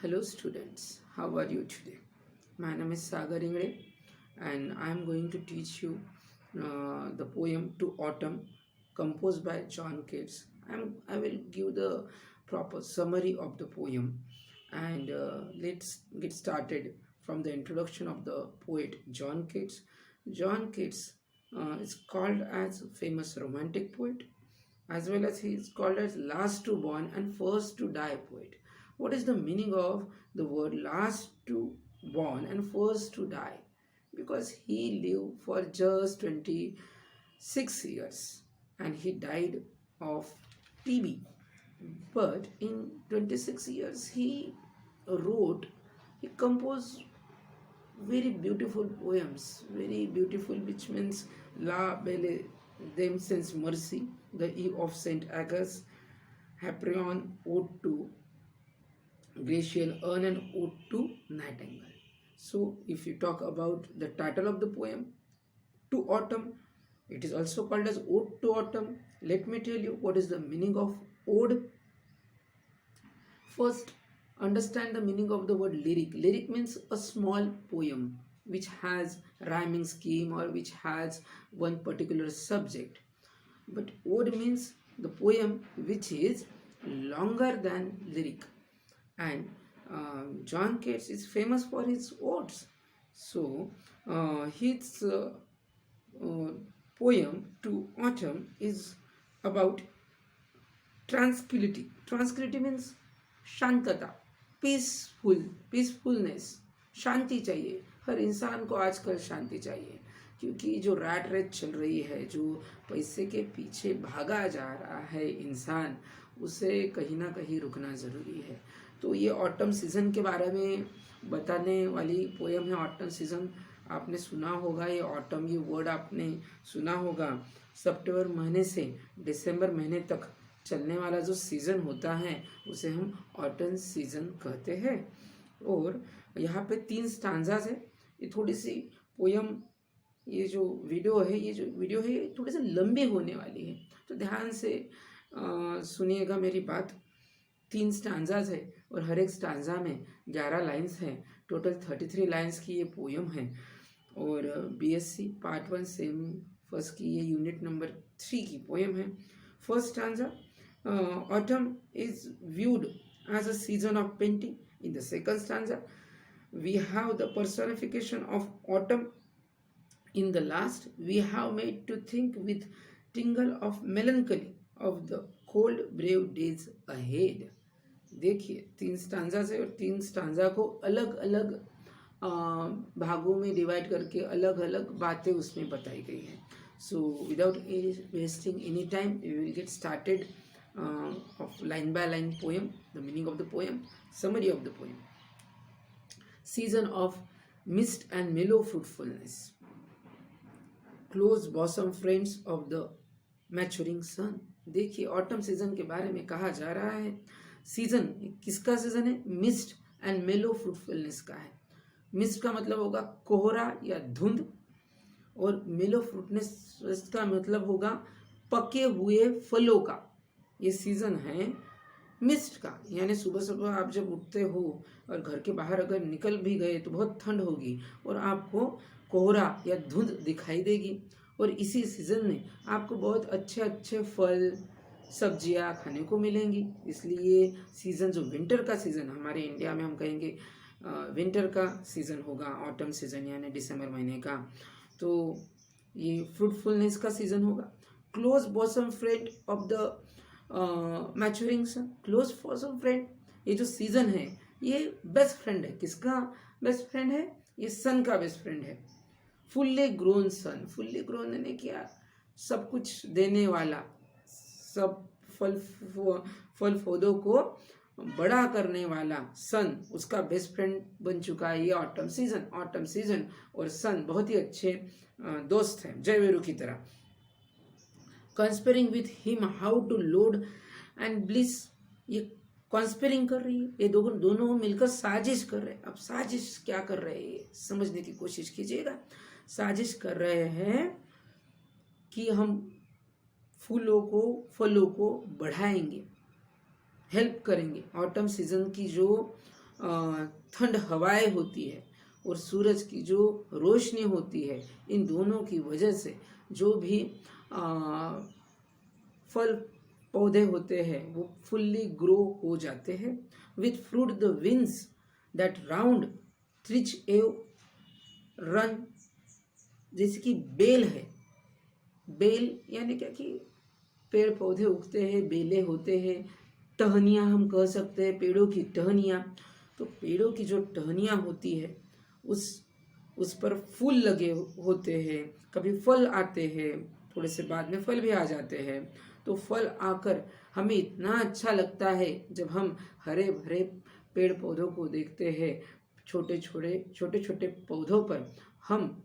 Hello students, how are you today? My name is Sagar Ingre and I am going to teach you the poem To Autumn composed by John Keats. I will give the proper summary of the poem and let's get started from the introduction of the poet John Keats. John Keats is called as famous romantic poet as well as he is called as last to born and first to die poet. What is the meaning of the word last to born and first to die? Because he lived for just 26 years and he died of TB. But in 26 years he composed very beautiful poems, very beautiful, which means La Belle Dame Sans Mercy, the Eve of Saint Agus, Haprion, Ode to Glacial Urn, and Ode to Nightingale. So, if you talk about the title of the poem, To Autumn, it is also called as Ode to Autumn. Let me tell you what is the meaning of ode. First, understand the meaning of the word lyric. Lyric means a small poem which has rhyming scheme or which has one particular subject. But ode means the poem which is longer than lyric. And John Keats is famous for his odes. So his poem To Autumn is about tranquility. Tranquility means शांतता, peacefulness, शांति चाहिए. हर इंसान को आजकल शांति चाहिए क्योंकि जो rat race चल रही है, जो पैसे के पीछे भागा जा रहा है इंसान, उसे कहीं ना कहीं रुकना ज़रूरी है. तो ये ऑटम सीज़न के बारे में बताने वाली पोएम है. ऑटम सीज़न आपने सुना होगा, ये ऑटम ये वर्ड आपने सुना होगा. सितंबर महीने से दिसंबर महीने तक चलने वाला जो सीज़न होता है उसे हम ऑटम सीज़न कहते हैं. और यहाँ पे 3 स्टांजाज है. ये थोड़ी सी पोयम, ये जो वीडियो है ये थोड़ी सी लंबी होने वाली है, तो ध्यान से सुनिएगा मेरी बात. 3 स्टांजाज है और हर एक स्टांजा में 11 लाइन्स हैं. टोटल 33 लाइन्स की ये पोयम है. और BSc पार्ट 1 सेम फर्स्ट की ये यूनिट नंबर 3 की पोयम है. First stanza, autumn is viewed as a season of painting. In the second stanza, we have the personification of autumn. In the last, we have made to think with tingle of melancholy of the cold brave days ahead. देखिए 3 stanza से और 3 stanza को अलग अलग भागों में divide करके अलग अलग बातें उसमें बताई गई हैं. So without wasting any time, we will get started of line by line poem, the meaning of the poem, summary of the poem. Season of mist and mellow fruitfulness, close bosom friends of the maturing sun. देखिए autumn season के बारे में कहा जा रहा है. Season किसका season है? मिस्ट एंड मेलो फ्रूटफुलनेस का है. मिस्ट का मतलब होगा कोहरा या धुंध, और मेलो फ्रूटनेस का मतलब होगा पके हुए फलों का. ये सीज़न है मिस्ट का, यानी सुबह सुबह आप जब उठते हो और घर के बाहर अगर निकल भी गए तो बहुत ठंड होगी और आपको कोहरा या धुंध दिखाई देगी. और इसी सीज़न में आपको बहुत अच्छे अच्छे फल सब्जियां खाने को मिलेंगी. इसलिए सीज़न जो विंटर का सीज़न, हमारे इंडिया में हम कहेंगे विंटर का सीज़न होगा ऑटम सीज़न, यानी दिसंबर महीने का. तो ये फ्रूटफुलनेस का सीज़न होगा. Close bosom friend of the maturing sun. Close bosom friend, ये जो सीज़न है ये बेस्ट फ्रेंड है. किसका बेस्ट फ्रेंड है? ये सन का बेस्ट फ्रेंड है. फुल्ली ग्रोन सन, फुल्ली ग्रोन यानी क्या? सब कुछ देने वाला, सब फल पौधों को बड़ा करने वाला सन उसका बेस्ट फ्रेंड बन चुका है ये ऑटम सीजन. ऑटम सीजन और सन बहुत ही अच्छे दोस्त हैं, जय वीरू की तरह. Conspiring with him how to load and bliss. ये कॉन्स्पेरिंग कर रही है, ये दोनों मिलकर साजिश कर रहे हैं. अब साजिश क्या कर रहे हैं समझने की कोशिश कीजिएगा. साजिश कर रहे हैं कि हम फूलों को फलों को बढ़ाएंगे, हेल्प करेंगे. ऑटम सीजन की जो ठंड हवाएं होती है और सूरज की जो रोशनी होती है, इन दोनों की वजह से जो भी फल पौधे होते हैं वो फुल्ली ग्रो हो जाते हैं। With fruit the winds that round thatch eave run, जैसे कि बेल है, बेल यानी क्या कि पेड़ पौधे उगते हैं, बेलें होते हैं, टहनियाँ हम कह सकते हैं, पेड़ों की टहनियाँ। तो पेड़ों की जो टहनियाँ होती है उस पर फूल लगे होते हैं, कभी फल आते हैं, थोड़े से बाद में फल भी आ जाते हैं। तो फल आकर हमें इतना अच्छा लगता है जब हम हरे भरे पेड़ पौधों को देखते हैं। छोटे छोटे पौधों पर हम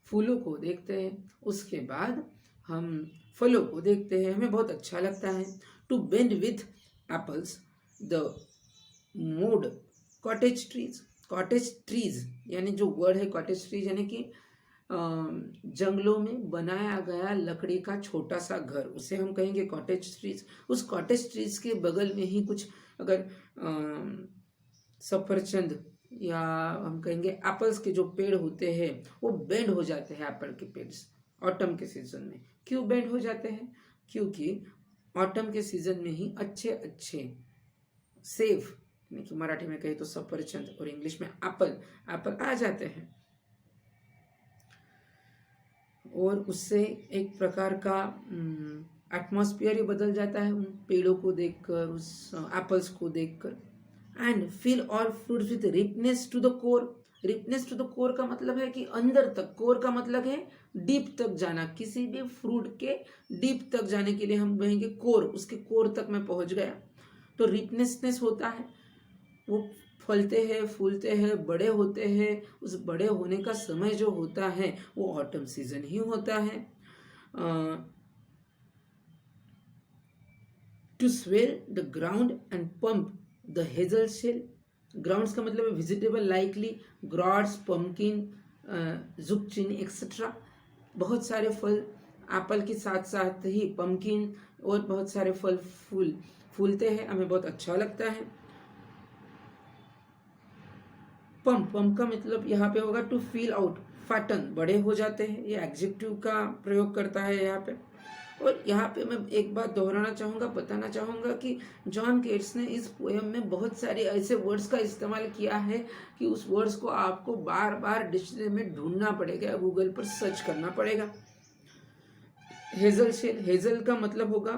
फूलों को देखते हैं, उसके बाद हम फलों को देखते हैं, हमें बहुत अच्छा लगता है। To bend with apples the mossed cottage trees यानी जो वर्ड है कॉटेज ट्रीज यानी कि जंगलों में बनाया गया लकड़ी का छोटा सा घर, उसे हम कहेंगे कॉटेज ट्रीज। उस कॉटेज ट्रीज के बगल में ही कुछ अगर सफरचंद या हम कहेंगे एप्पल्स के जो पेड़ होते हैं वो बेंड हो जाते हैं। एप्पल के पेड़ ऑटम के सीजन में क्यों बेंड हो जाते हैं? क्योंकि ऑटम के सीजन में ही अच्छे अच्छे सेब, यानी कि मराठी में कहे तो सफरचंद और इंग्लिश में एप्पल आ जाते हैं और उससे एक प्रकार का एटमॉस्फेयर ही बदल जाता है उन पेड़ों को देखकर, उस एप्पल्स को देखकर। And fill all fruits with ripeness to the core. Ripeness to the core का मतलब है कि अंदर तक, कोर का मतलब है डीप तक जाना। किसी भी फ्रूट के डीप तक जाने के लिए हम कहेंगे कोर, उसके कोर तक मैं पहुंच गया। तो रिपनेसनेस होता है, वो फलते हैं, फूलते हैं, बड़े होते हैं। उस बड़े होने का समय जो होता है वो ऑटम सीजन ही होता है। To swell the ground and pump the hazel shell. Grounds का मतलब है vegetable likely gourds, pumpkin, zucchini et cetera. बहुत सारे फल एप्पल के साथ साथ ही पम्पकिन और बहुत सारे फल फूलते हैं, हमें बहुत अच्छा लगता है। पंप का मतलब यहाँ पे होगा टू फील आउट, फैटन, बड़े हो जाते हैं, ये एडजेक्टिव का प्रयोग करता है यहाँ पे। और यहाँ पे मैं एक बात दोहराना चाहूँगा, बताना चाहूँगा कि जॉन केट्स ने इस पोएम में बहुत सारे ऐसे वर्ड्स का इस्तेमाल किया है कि उस वर्ड्स को आपको बार बार डिक्शनरी में ढूंढना पड़ेगा, गूगल पर सर्च करना पड़ेगा। हेजल शेल, हेजल का मतलब होगा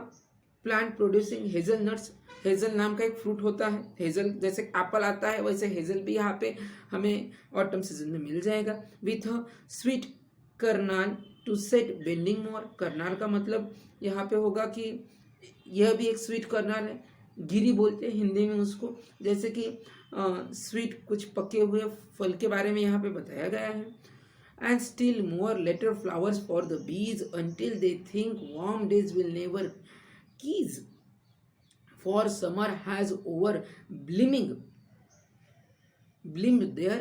plant producing hazel nuts. Hazel नाम का एक फ्रूट होता है, हेजल जैसे एप्पल आता है वैसे हेजल भी यहाँ पे हमें ऑटम सीजन में मिल जाएगा। With a sweet kernel to set bending more. Kernel का मतलब यहाँ पे होगा कि यह भी एक स्वीट करनाल है, गिरी बोलते हैं हिंदी में उसको। जैसे कि स्वीट कुछ पके हुए फल के बारे में यहाँ पे बताया गया है। And still more later flowers for the bees until they think warm days will never cease. For summer has over bloomed their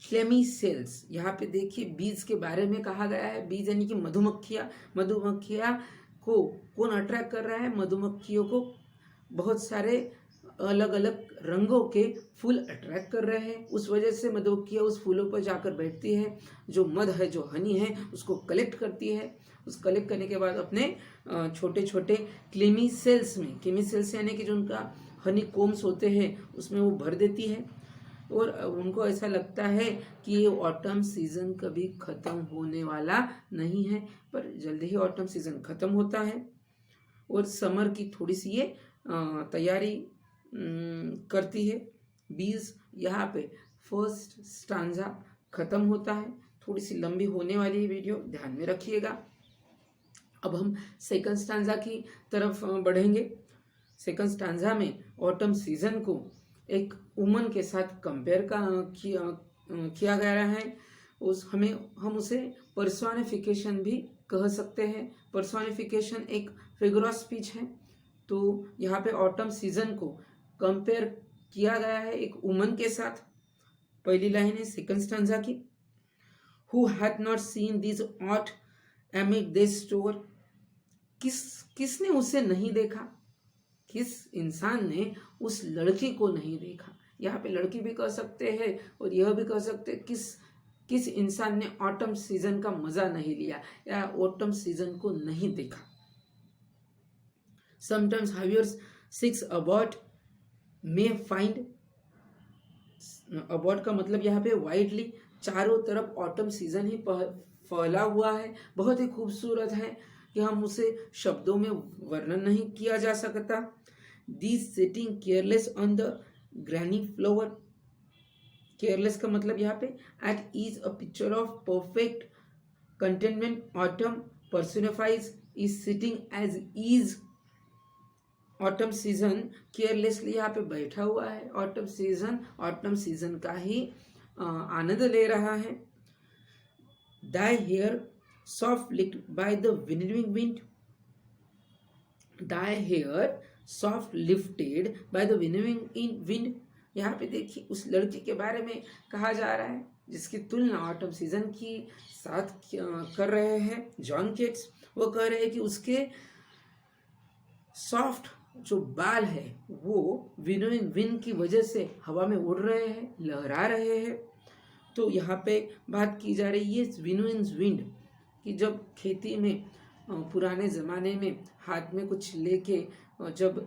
clammy cells. यहाँ पे देखिए बीज के बारे में कहा गया है। बीज यानी कि मधुमक्खियाँ। मधुमक्खियाँ को कौन अट्रैक्ट कर रहा है? मधुमक्खियों को बहुत सारे अलग अलग रंगों के फूल अट्रैक्ट कर रहे हैं। उस वजह से मधुमक्खियाँ उस फूलों पर जाकर बैठती है, जो मध है, जो हनी है, उसको कलेक्ट करती है। उस कलेक्ट करने के बाद अपने छोटे छोटे क्लेमी सेल्स में, क्लेमी सेल्स यानी कि जो उनका हनी कोम्स होते हैं उसमें वो भर देती है। और उनको ऐसा लगता है कि ये ऑटम सीजन कभी ख़त्म होने वाला नहीं है, पर जल्दी ही ऑटम सीजन ख़त्म होता है और समर की थोड़ी सी ये तैयारी करती है। बीज यहाँ पे फर्स्ट स्टांजा खत्म होता है। थोड़ी सी लंबी होने वाली है वीडियो, ध्यान में रखिएगा। अब हम सेकंड स्टांजा की तरफ बढ़ेंगे। सेकंड स्टांजा में ऑटम सीजन को एक वुमन के साथ कंपेयर किया गया है। हम उसे पर्सोनिफिकेशन भी कह सकते हैं। पर्सोनिफिकेशन एक फिगर ऑफ स्पीच है। तो यहाँ पे ऑटम सीजन को कंपेयर किया गया है एक वुमन के साथ। पहली लाइन है सेकंड स्टांजा की, who hath not seen this oft amid this store. किसने उसे नहीं देखा किस इंसान ने उस लड़की को नहीं देखा। यहाँ पे लड़की भी कह सकते हैं और यह भी कह सकते हैं किस इंसान ने ऑटम सीजन का मजा नहीं लिया या ऑटम सीजन को नहीं देखा। Sometimes however six abort may find, abort का मतलब यहाँ पे वाइडली चारों तरफ ऑटम सीजन ही फैला हुआ है, बहुत ही खूबसूरत है कि हम उसे शब्दों में वर्णन नहीं किया जा सकता। This sitting careless on the granary flower, careless का मतलब यहाँ पे it is a picture of perfect contentment autumn personifies is sitting as is. Autumn season carelessly यहाँ पे बैठा हुआ है, ऑटम सीजन का ही आनंद ले रहा है। Thy hair soft lifted by the winnowing wind, thy hair soft lifted by the winnowing wind. यहाँ पे देखिए उस लड़की के बारे में कहा जा रहा है जिसकी तुलना ऑटम सीजन की साथ कर रहे हैं जॉन केट्स। वो कह रहे हैं कि उसके सॉफ्ट जो बाल है वो विनोइंग विंड की वजह से हवा में उड़ रहे हैं, लहरा रहे हैं। तो यहाँ पे बात की जा रही है विनोइंग विंड कि जब खेती में पुराने ज़माने में हाथ में कुछ लेके जब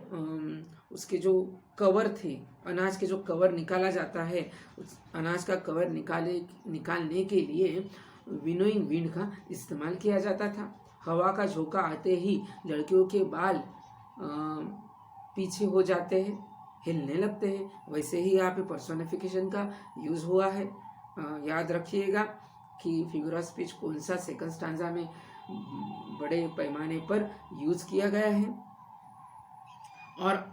उसके जो कवर थे, अनाज के जो कवर निकाला जाता है, उस अनाज का कवर निकालने के लिए विनोइंग विंड का इस्तेमाल किया जाता था। हवा का झोंका आते ही लड़कियों के बाल पीछे हो जाते हैं, हिलने लगते हैं। वैसे ही यहाँ पे पर्सोनिफिकेशन का यूज़ हुआ है। याद रखिएगा कि फिगर ऑफ स्पीच कौन सा सेकंड स्टांजा में बड़े पैमाने पर यूज़ किया गया है। और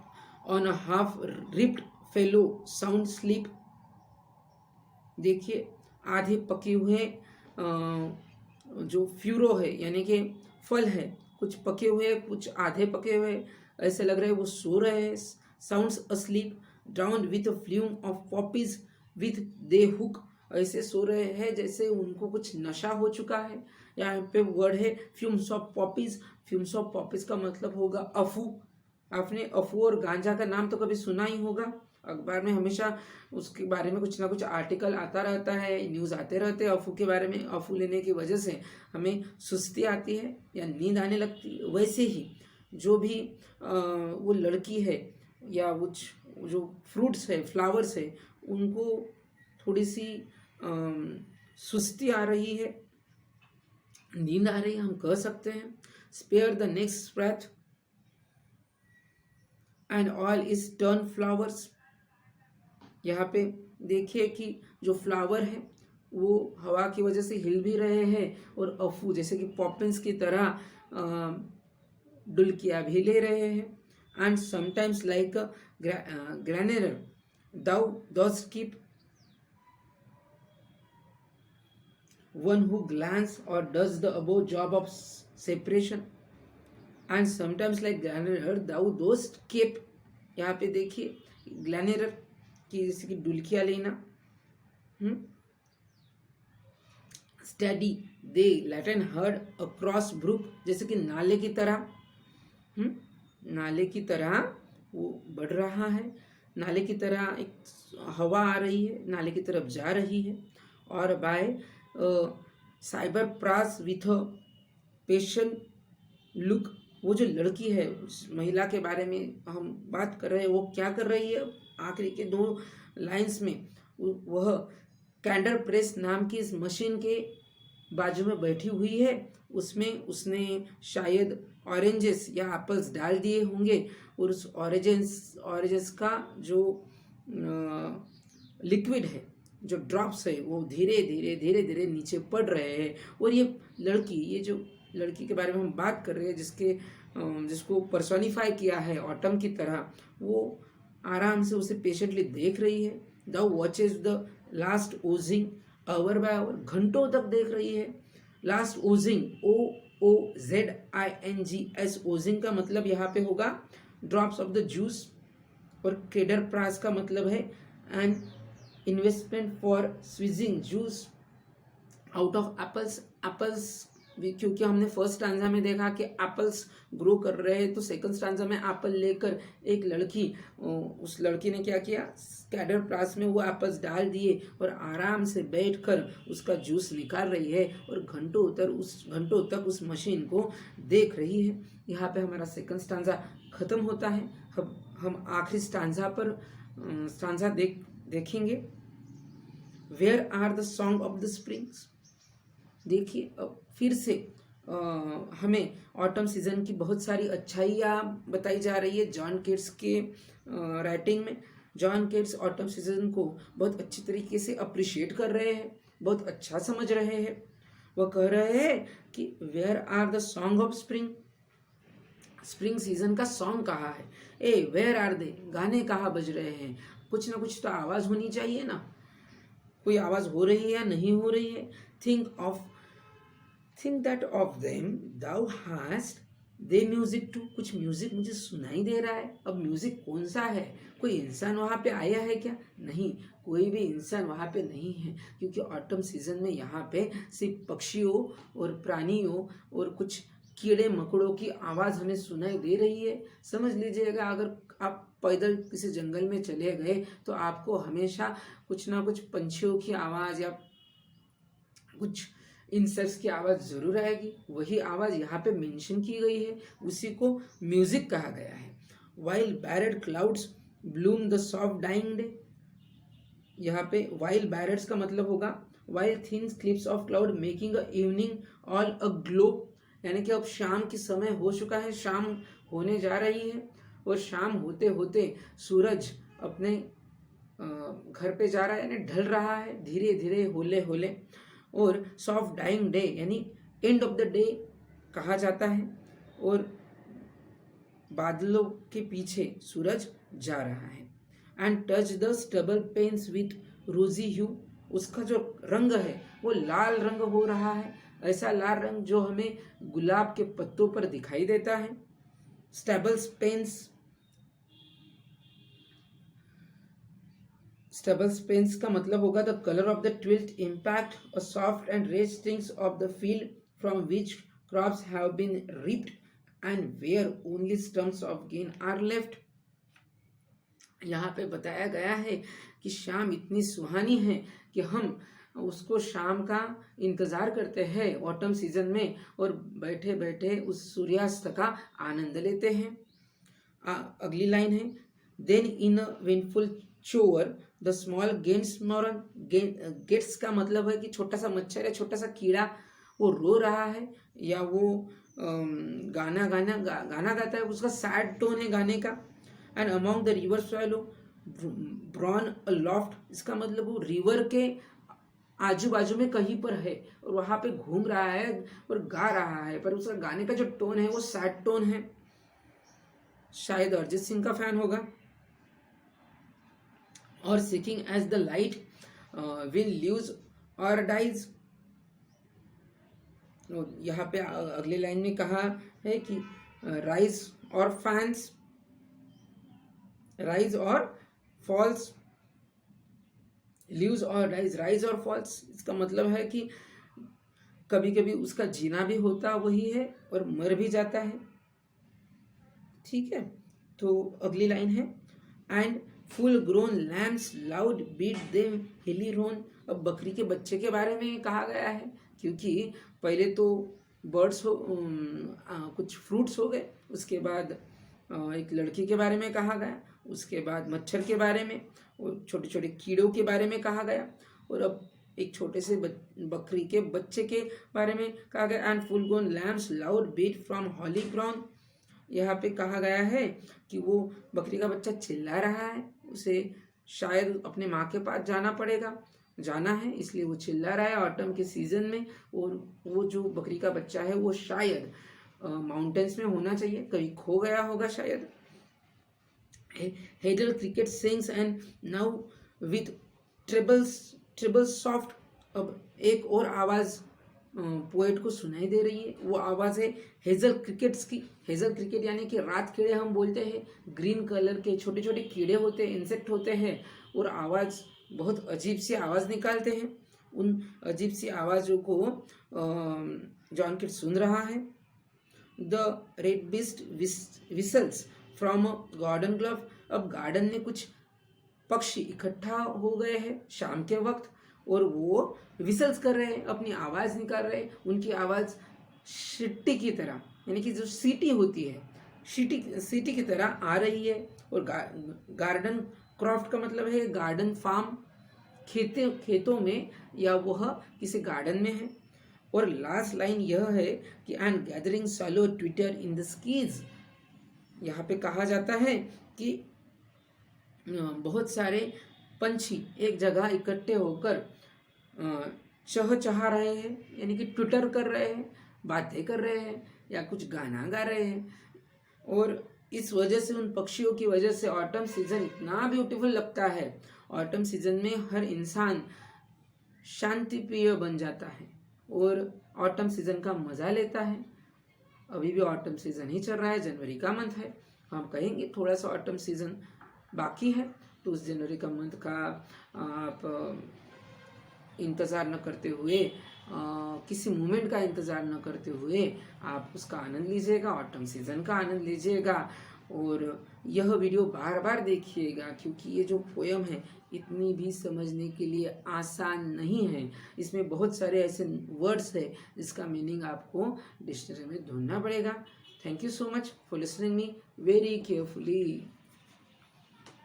on a half ripped fellow sound sleep, देखिए आधे पके हुए जो फ्यूरो है यानी कि फल है, कुछ पके हुए कुछ आधे पके हुए, ऐसे लग रहे हैं वो सो रहे हैं। Sounds asleep ड्राउन्ड with flume of poppies with they hook, ऐसे सो रहे हैं जैसे उनको कुछ नशा हो चुका है। यहाँ पे वर्ड है fumes of poppies. Fumes of poppies का मतलब होगा अफू। आपने अफू और गांजा का नाम तो कभी सुना ही होगा, अखबार में हमेशा उसके बारे में कुछ ना कुछ आर्टिकल आता रहता है, न्यूज़ आते रहते हैं अफू के बारे में। अफू लेने की वजह से हमें सुस्ती आती है या नींद आने लगती है। वैसे ही जो भी वो लड़की है या वो जो फ्रूट्स है, फ्लावर्स है, उनको थोड़ी सी सुस्ती आ रही है, नींद आ रही है, हम कह सकते हैं। Spare the next breath and all is turn flowers. यहाँ पे देखिए कि जो फ्लावर है वो हवा की वजह से हिल भी रहे हैं और अफू जैसे कि पॉपिन्स की तरह डुलकिया भी ले रहे हैं। And sometimes like gleaner thou dost keep one who glance or does the above job of separation, and sometimes like ग्लैनेरर thou dost keep। यहाँ पे देखिए ग्लैनेरर की जैसे कि डुलकिया लेना, स्टडी दे लैटन हर्ड अक्रॉस ब्रुक, जैसे कि नाले की तरह, नाले की तरह वो बढ़ रहा है, नाले की तरह एक हवा आ रही है, नाले की तरफ जा रही है। और by cider press with patient look, वो जो लड़की है उस महिला के बारे में हम बात कर रहे हैं, वो क्या कर रही है आखिरी के 2 लाइंस में, वह कैंडर प्रेस नाम की इस मशीन के बाजू में बैठी हुई है। उसमें उसने शायद ऑरेंजेस या एप्पल्स डाल दिए होंगे और उस ऑरेंजेस का जो लिक्विड है, जो ड्रॉप्स है, वो धीरे धीरे नीचे पड़ रहे हैं। और ये जो लड़की के बारे में हम बात कर रहे हैं जिसको पर्सोनिफाई किया है ऑटम की तरह, वो आराम से उसे पेशेंटली देख रही है। The watches the last oozing hour by hour, घंटों तक देख रही है। लास्ट ओजिंग OOZINGS, ओजिंग का मतलब यहाँ पे होगा ड्रॉप्स ऑफ द जूस। और केडर प्रास का मतलब है an investment for squeezing juice out of apples. Apples क्योंकि हमने फर्स्ट स्टांजा में देखा कि एप्पल्स ग्रो कर रहे हैं, तो सेकंड स्टांजा में एप्पल लेकर एक लड़की, उस लड़की ने क्या किया, स्कैडर प्लास में वो एप्पल्स डाल दिए और आराम से बैठकर उसका जूस निकाल रही है और घंटों तक उस मशीन को देख रही है। यहाँ पे हमारा सेकंड स्टांजा खत्म होता है। अब हम आखिरी स्टांजा देखेंगे। Where are the song of the springs. देखिए अब फिर से हमें ऑटम सीजन की बहुत सारी अच्छाइयाँ बताई जा रही है जॉन केट्स के राइटिंग में। जॉन केट्स ऑटम सीजन को बहुत अच्छी तरीके से अप्रिशिएट कर रहे हैं, बहुत अच्छा समझ रहे हैं। वह कह रहे हैं कि where are the song of spring. Spring season का सॉन्ग कहाँ है? वेयर आर दे, गाने कहाँ बज रहे हैं? कुछ ना कुछ तो आवाज़ होनी चाहिए ना, कोई आवाज़ हो रही है या नहीं हो रही है? Think that of them thou hast the music too. कुछ म्यूजिक मुझे सुनाई दे रहा है। अब म्यूजिक कौन सा है? कोई इंसान वहाँ पे आया है क्या? नहीं, कोई भी इंसान वहाँ पे नहीं है, क्योंकि ऑटम सीजन में यहाँ पे सिर्फ पक्षियों और प्राणियों और कुछ कीड़े मकोड़ों की आवाज़ हमें सुनाई दे रही है। समझ लीजिएगा, अगर आप पैदल किसी जंगल में चले गए तो आपको हमेशा कुछ ना कुछ पंछियों की आवाज़ या कुछ इंसेक्ट्स की आवाज़ ज़रूर आएगी। वही आवाज़ यहाँ पे मेंशन की गई है, उसी को म्यूजिक कहा गया है। While barred clouds bloom the soft dying day. यहाँ पे वाइल बैरेड्स का मतलब होगा while thin clips of cloud making a evening all aglow. यानी कि अब शाम के समय हो चुका है, शाम होने जा रही है और शाम होते होते सूरज अपने घर पे जा रहा है, यानी ढल रहा है धीरे धीरे होले होले। और सॉफ्ट डाइंग डे यानी एंड ऑफ द डे कहा जाता है। और बादलों के पीछे सूरज जा रहा है। And touch the stubble plains with rosy hue. उसका जो रंग है वो लाल रंग हो रहा है, ऐसा लाल रंग जो हमें गुलाब के पत्तों पर दिखाई देता है। स्टेबल्स पेन्स का मतलब होगा the colour of the twilight impact a soft and red strings of the field from which crops have been reaped and where only stumps of green are left. यहाँ पे बताया गया है कि शाम इतनी सुहानी है कि हम उसको शाम का इंतज़ार करते हैं ऑटम सीजन में और बैठे बैठे उस सूर्यास्त का आनंद लेते हैं। अगली लाइन है, देन इन अ विंडफुल चोर द स्मॉल गेट्स का मतलब है कि छोटा सा मच्छर या छोटा सा कीड़ा वो रो रहा है या वो गाना गाता है, उसका सैड टोन है गाने का। And among the river swallow borne loft, इसका मतलब वो रिवर के आजू बाजू में कहीं पर है और वहाँ पे घूम रहा है और गा रहा है, पर उसका गाने का जो टोन है वो सैड टोन है। शायद अरिजीत सिंह का फैन होगा। और seeking as the light will lose or dies. यहाँ पे अगली लाइन में कहा है कि राइज और फॉल्स, ल्यूज और राइज और फॉल्स, इसका मतलब है कि कभी कभी उसका जीना भी होता वही है और मर भी जाता है। ठीक है, तो अगली लाइन है, and full grown lambs loud beat them hilly roan. अब बकरी के बच्चे के बारे में कहा गया है, क्योंकि पहले तो बर्ड्स हो, कुछ फ्रूट्स हो गए, उसके बाद एक लड़की के बारे में कहा गया, उसके बाद मच्छर के बारे में और छोटे छोटे कीड़ों के बारे में कहा गया, और अब एक छोटे से बकरी के बच्चे के बारे में कहा गया। And full grown lambs loud beat from holy ground. यहाँ पे कहा गया है कि वो बकरी का बच्चा चिल्ला रहा है, उसे शायद अपने माँ के पास जाना है, इसलिए वो चिल्ला रहा है ऑटम के सीजन में। और वो जो बकरी का बच्चा है वो शायद माउंटेन्स में होना चाहिए, कहीं खो गया होगा शायद। Hedge cricket sings and now with treble soft. अब एक और आवाज़ पोएट को सुनाई दे रही है, वो आवाज़ है हेजल क्रिकेट्स की। हेजल क्रिकेट यानी कि रात कीड़े हम बोलते हैं, ग्रीन कलर के छोटे छोटे कीड़े होते हैं, इंसेक्ट होते हैं और आवाज़ बहुत अजीब सी आवाज़ निकालते हैं। उन अजीब सी आवाज़ों को जॉन किट्स सुन रहा है। The red breast whistles from a garden glove. अब गार्डन में कुछ पक्षी इकट्ठा हो गए हैं शाम के वक्त और वो विसल्स कर रहे हैं, अपनी आवाज़ निकाल रहे हैं। उनकी आवाज़ सीटी की तरह, यानी कि जो सीटी होती है सीटी की तरह आ रही है। और गार्डन क्रॉफ्ट का मतलब है गार्डन फार्म, खेतों में या वह किसी गार्डन में है। और लास्ट लाइन यह है कि and gathering सॉलो Twitter in the skis. यहाँ पे कहा जाता है कि बहुत सारे पंछी एक जगह इकट्ठे होकर चहचहा रहे हैं, यानी कि ट्विटर कर रहे हैं, बातें कर रहे हैं या कुछ गाना गा रहे हैं। और इस वजह से, उन पक्षियों की वजह से ऑटम सीजन इतना ब्यूटीफुल लगता है। ऑटम सीजन में हर इंसान शांति प्रिय बन जाता है और ऑटम सीजन का मज़ा लेता है। अभी भी ऑटम सीजन ही चल रहा है, जनवरी का मंथ है। हम कहेंगे थोड़ा सा ऑटम सीजन बाकी है, तो उस जनवरी का मंथ का आप इंतज़ार न करते हुए, किसी मोमेंट का इंतज़ार न करते हुए आप उसका आनंद लीजिएगा, ऑटम सीज़न का आनंद लीजिएगा। और यह वीडियो बार बार देखिएगा, क्योंकि ये जो पोयम है इतनी भी समझने के लिए आसान नहीं है। इसमें बहुत सारे ऐसे वर्ड्स है जिसका मीनिंग आपको डिक्शनरी में ढूंढना पड़ेगा। Thank you so much for listening me very carefully.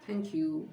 Thank you.